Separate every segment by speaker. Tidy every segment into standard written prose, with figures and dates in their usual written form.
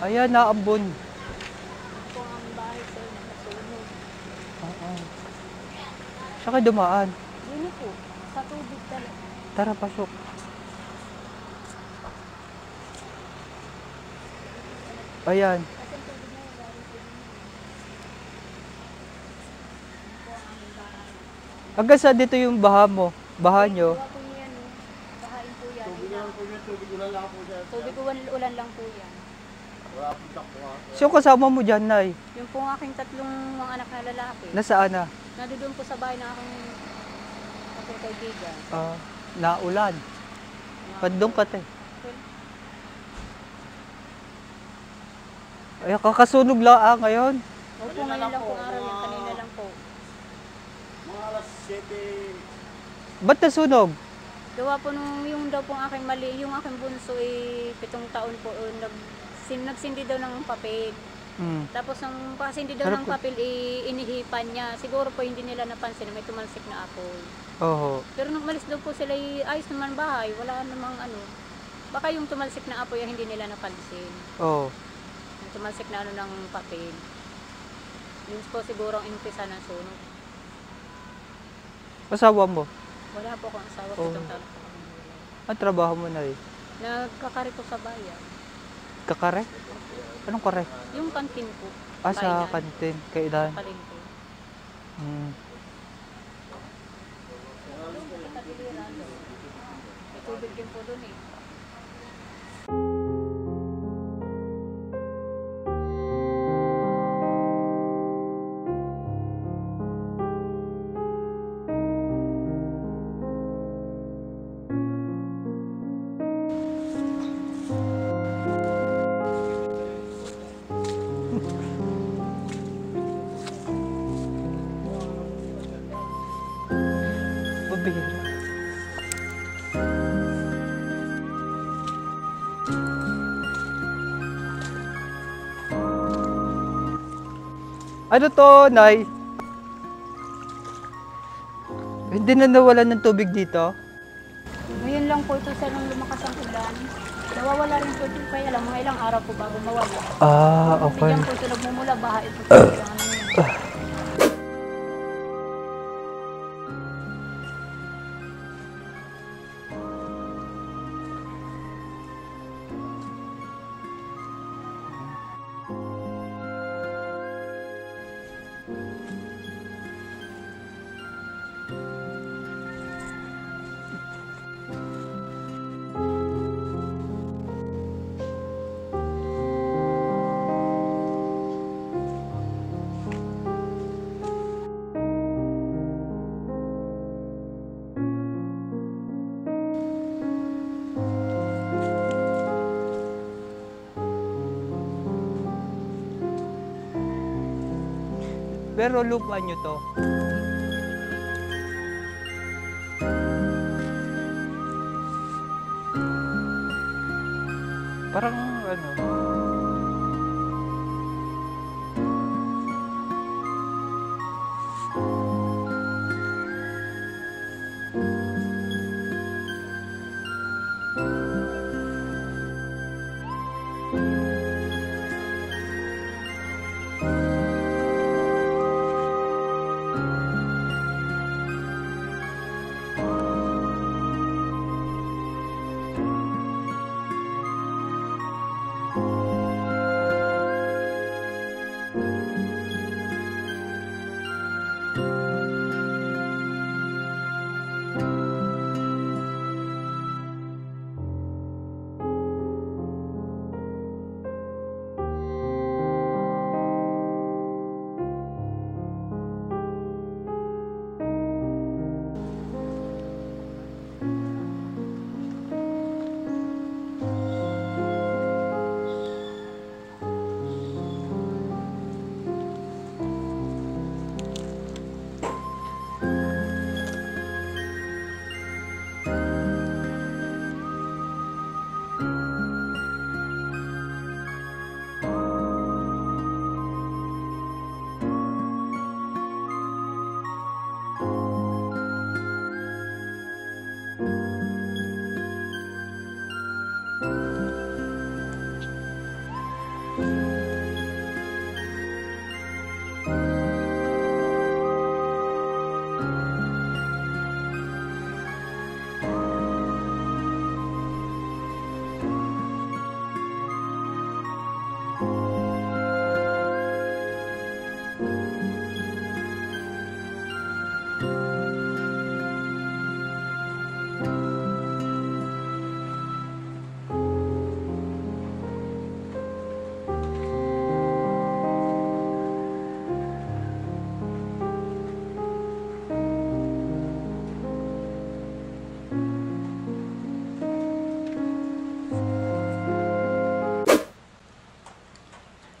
Speaker 1: Ayan, naambon.
Speaker 2: Ito po ang bahay sa inyo, nasunog.
Speaker 1: Oo. Saka dumaan.
Speaker 2: Yun po, sa tubig talaga.
Speaker 1: Tara, pasok. Ayan.
Speaker 2: Kasi ang tubig na yun, galing po dun. Yun po ang aming bahay.
Speaker 1: Hanggang saan dito yung baha mo? Baha nyo?
Speaker 2: Gawa po niyan, no? Bahain po yan.
Speaker 3: Tubig lang po yan, tubig ulan lang po dyan.
Speaker 2: Tubig ulan lang po yan.
Speaker 3: Wala po takwa.
Speaker 1: So kasama mo dyan, Nay?
Speaker 2: Yung po ang aking tatlong mga anak na lalaki.
Speaker 1: Nasaan na?
Speaker 2: Nandoon po sa bahay ng aking kaibigan.
Speaker 1: Naulan. Pandong ka, te. Ay, kakasunog lang ngayon.
Speaker 2: Opo, ngayon lang po araw yan. Kanina lang po.
Speaker 3: Mga alas 7.
Speaker 1: Ba't nasunog?
Speaker 2: Gawa po nung yung daw pong aking mali, yung aking bunso ay 7 taon po, nagsindi daw ng papel. Tapos nung pasindi daw ng papel, inihipan niya. Siguro po hindi nila napansin na may tumalsik na apoy.
Speaker 1: Oo.
Speaker 2: Pero nung umalis daw po sila, ayos naman bahay, wala namang ano. Baka yung tumalsik na apoy ay hindi nila napansin.
Speaker 1: Oo.
Speaker 2: Yung tumalsik na ano ng papel. Yun po siguro ang umpisa ng sunog.
Speaker 1: Asawa mo?
Speaker 2: Wala po akong asawa,
Speaker 1: Oh.
Speaker 2: 7 taon po.
Speaker 1: Ang trabaho mo, Nay?
Speaker 2: Nagkakari po sa bayan.
Speaker 1: Kakare? Anong kare?
Speaker 2: Yung kantin po.
Speaker 1: Sa
Speaker 2: Kainan.
Speaker 1: kantin. Kailan?
Speaker 2: Palengke. Doon po sa Tagiliran. May tubig din po doon eh.
Speaker 1: Pabihira. Ano to, Nay? Hindi na nawalan ng tubig dito?
Speaker 2: Ngayon lang po ito sa nung lumakas ang ulan. Nawawala rin po ito kaya lang mga ilang araw po bago mawala.
Speaker 1: Okay.
Speaker 2: Bigyan po ito nagmumula baha ito po yung ano yun.
Speaker 1: Pero lupa nyo to. Parang ano,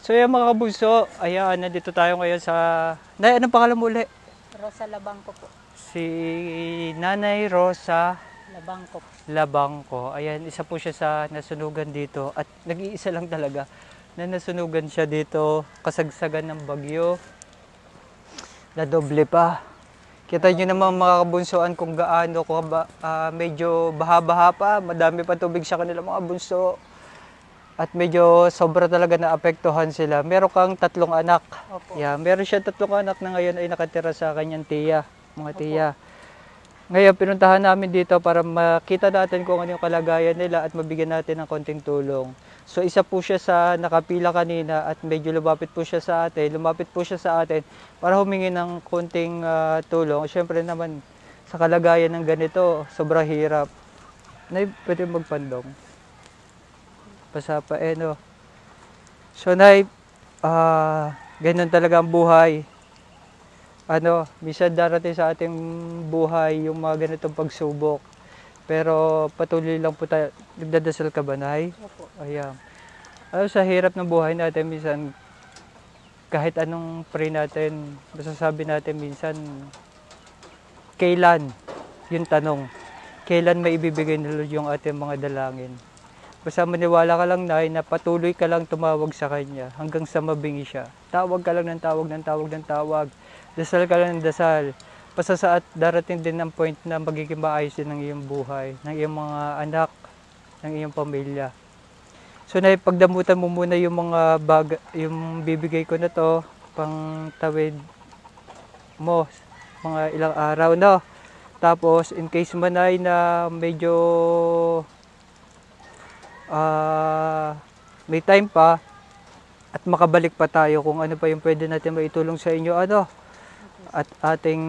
Speaker 1: So yan mga kabunso, ayan, nandito tayo ngayon sa... Nay, anong pangalan mo uli?
Speaker 2: Rosa Labangco po.
Speaker 1: Si Nanay Rosa
Speaker 2: Labangco.
Speaker 1: Labangco. Ayan, isa po siya sa nasunugan dito at nag-iisa lang talaga na nasunugan siya dito, kasagsagan ng bagyo. Na doble pa. Kita nyo naman mga kabunsoan kung gaano, medyo baha-baha pa, madami pa tubig sa kanila mga bunso. At medyo sobra talaga na apektuhan sila. Meron kang 3 anak.
Speaker 2: Opo.
Speaker 1: Yeah, meron siya 3 anak na ngayon ay nakatira sa kanyang tiya, mga tiya. Ngayon pinuntahan namin dito para makita natin kung ano yung kalagayan nila at mabigyan natin ng konting tulong. So isa po siya sa nakapila kanina at medyo lumapit po siya sa atin para humingi ng konting tulong. Siyempre naman sa kalagayan ng ganito, sobrang hirap. Nay, pwede magpandong. Pasapa no. So Nay, ganyan talaga ang buhay. Minsan darating sa ating buhay yung mga ganitong pagsubok. Pero patuloy lang po tayo. Nagdadasal ka ba, Nay?
Speaker 2: Opo.
Speaker 1: Ayan. Sa hirap ng buhay natin, minsan, kahit anong pray natin, masasabi natin minsan, kailan? Yung tanong. Kailan may ibibigay ni Lord yung ating mga dalangin? Basta maniwala ka lang, Nay, na patuloy ka lang tumawag sa Kanya hanggang sa mabingi siya. Tawag ka lang ng tawag ng tawag ng tawag. Dasal ka lang ng dasal. Basta saat darating din ang point na magiging maayos din ng iyong buhay, ng iyong mga anak, ng iyong pamilya. So naipagdamutan mo muna yung mga yung bibigay ko na to, pang tawid mo, mga ilang araw, no? Tapos, in case man ay na medyo may time pa at makabalik pa tayo kung ano pa yung pwede natin maitulong sa inyo, at ating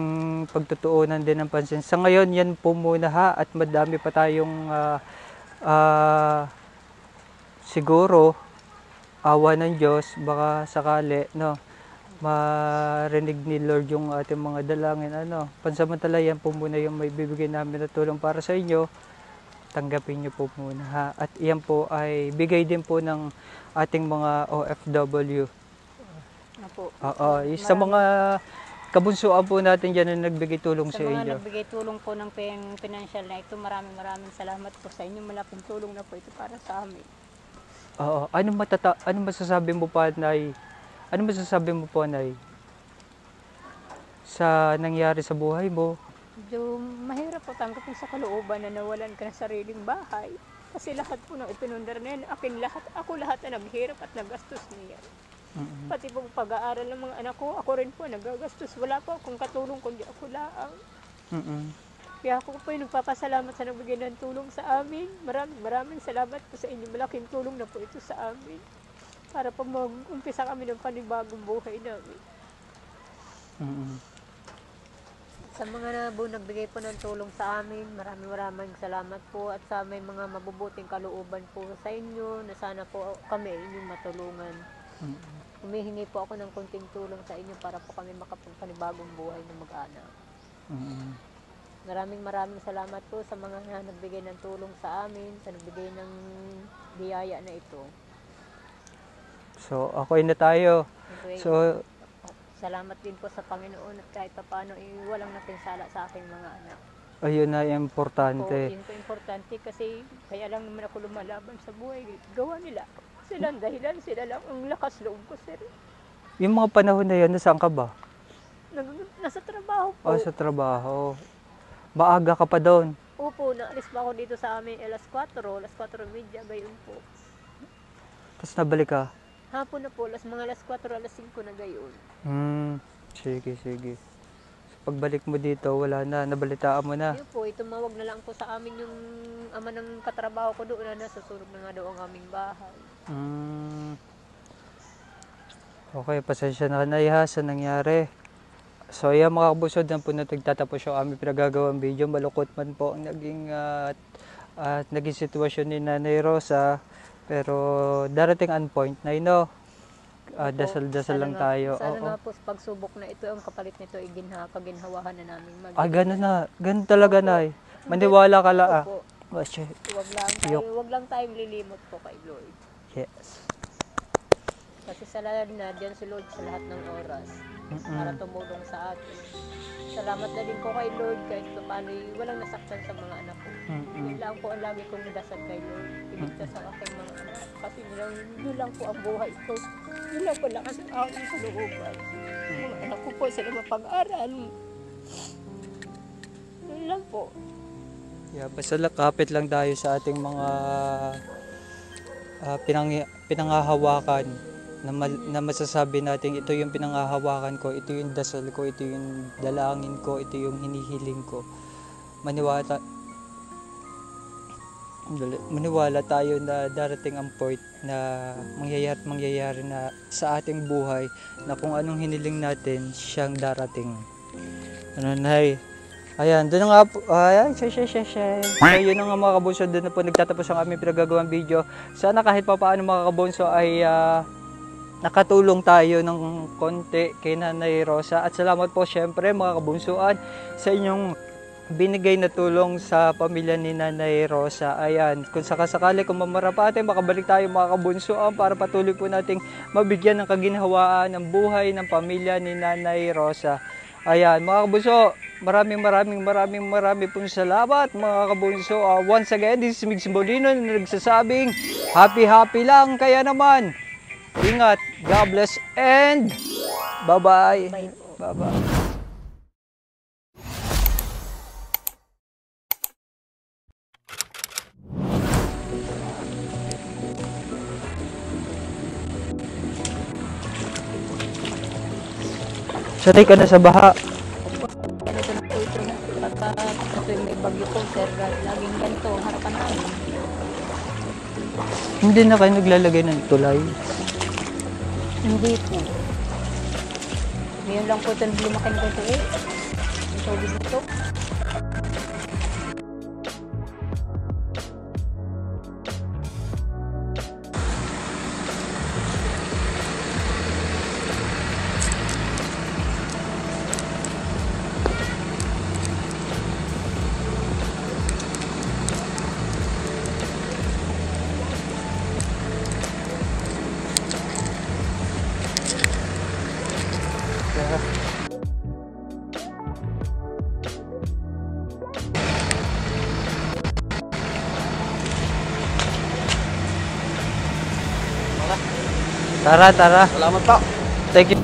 Speaker 1: pagtutuunan din ng pansin. Sa ngayon, yan po muna ha, at madami pa tayong siguro awa ng Diyos, baka sakali, no, marinig ni Lord yung ating mga dalangin, pansamantala yan po muna yung may bibigay namin na tulong para sa inyo. Tanggapin niyo po muna ha, at iyan po ay bigay din po ng ating mga OFW.
Speaker 2: Opo.
Speaker 1: Sa mga kabunsuan po natin dyan na nagbigay tulong sa
Speaker 2: Sa mga
Speaker 1: inyo.
Speaker 2: nagbigay tulong po ng financial na ito, maraming salamat po sa inyo. Malaking tulong na po ito para sa amin.
Speaker 1: Ano masasabi mo pa, Nay? Ano masasabi mo po, Nay? Sa nangyari sa buhay mo?
Speaker 2: Medyo mahirap po tanggapin sa kalooban na nawalan ka ng sariling bahay. Kasi lahat po ng ipinundar na yan, ako lahat na naghirap at nagastos niya. Pati po pag-aaral ng mga anak ko, ako rin po nagagastos. Wala po akong katulong kundi ako lang. Kaya ako po yung nagpapasalamat sa nagbigay ng tulong sa amin. Maraming salamat po sa inyo. Malaking tulong na po ito sa amin. Para pag mag-umpisa kami ng panibagong buhay namin. Sa mga nagbigay po ng tulong sa amin, maraming salamat po. At sa may mga mabubuting kalooban po sa inyo, na sana po kami inyong matulungan. Humihingi po ako ng konting tulong sa inyo para po kami makapagpanibagong buhay ng mag-anak. Maraming salamat po sa mga nagbigay ng tulong sa amin, sa nagbigay ng biyaya na ito.
Speaker 1: So, okay na tayo. So,
Speaker 2: salamat din po sa Panginoon at kahit pa paano walang napinsala sa aking mga anak.
Speaker 1: Ayun na yung importante.
Speaker 2: Yun po importante kasi kaya lang naman ako lumalaban sa buhay. Gawa nila. Sila ang dahilan, sila lang ang lakas loob ko, sir.
Speaker 1: Yung mga panahon na yun, nasaan ka ba?
Speaker 2: Nasa trabaho po.
Speaker 1: Sa trabaho. Maaga ka pa doon?
Speaker 2: Opo, naalis pa ako dito sa amin alas 4:30, gayon po.
Speaker 1: Tapos nabalik ka?
Speaker 2: Hapon na po, mga alas 4, alas 5 na gayon.
Speaker 1: Sige. So, pagbalik mo dito, wala na, nabalitaan mo na.
Speaker 2: Yun po, tumawag na lang po sa amin yung ama ng katrabaho ko doon na nasusunog na nga daw ang aming bahay.
Speaker 1: Okay, pasensya na Nay ha sa nangyari. So ayan mga kabusod, na po nagtatapos yung aming pinagagawang video. Malungkot man po ang naging sitwasyon ni Nanay Rosa. Pero darating ang point na dasal-dasal lang tayo.
Speaker 2: Sana nga po sa pagsubok na ito, ang kapalit nito ay kaginhawahan na namin
Speaker 1: gano'n na. Gano'n talaga, Nay. Maniwala ka lang.
Speaker 2: Huwag lang tayong lilimot po kay Lord.
Speaker 1: Yes.
Speaker 4: Kasi salamat na diyan si Lord sa lahat ng oras para tumulong sa akin. Salamat na din po kay Lord kahit paano walang nasaktan sa mga anak ko. Yun lang po ang lagi kong dasal kay Lord. Iligtas sa aking mga anak. Kasi yun lang po ang buhay ko. Yun lang po lakas ang aking kalooban. Mga anak ko po sila mapag-aral. Yun lang po.
Speaker 1: Yeah, basta kapit lang tayo sa ating mga pinanghahawakan na masasabi natin ito yung pinanghahawakan ko, ito yung dasal ko, ito yung dalangin ko, ito yung hinihiling ko. Maniwala tayo na darating ang point na mangyayari na sa ating buhay na kung anong hiniling natin siyang darating. Ano Nay? Ayan, doon nga po, ayan, So yun nga mga kabunso, doon na po nagtatapos ang aming pinagagawang video. Sana kahit pa paano mga kabunso ay nakatulong tayo ng konti kay Nanay Rosa. At salamat po syempre mga kabunsuan sa inyong binigay na tulong sa pamilya ni Nanay Rosa. Ayan, kung sakasakali kung mamarapate, makabalik tayo mga kabunsuan para patuloy po nating mabigyan ng kaginhawaan ng buhay ng pamilya ni Nanay Rosa. Ayan, mga kabunso, maraming pong salamat mga kabunso. Once again, this is Migs Molino na nagsasabing happy lang. Kaya naman, ingat, God bless, and bye-bye. Bye-bye. Sanay ka na sa baha.
Speaker 4: Ganito na po ito. Pagka may bagyo po, sir, laging ganito, harapan namin.
Speaker 1: Hindi na kayo naglalagay ng tulay.
Speaker 4: Hindi po. Ngayon lang po ito lumaki ng ganito eh. Yung tubig na ito.
Speaker 1: Tara.
Speaker 3: Salamat po.
Speaker 1: Thank you.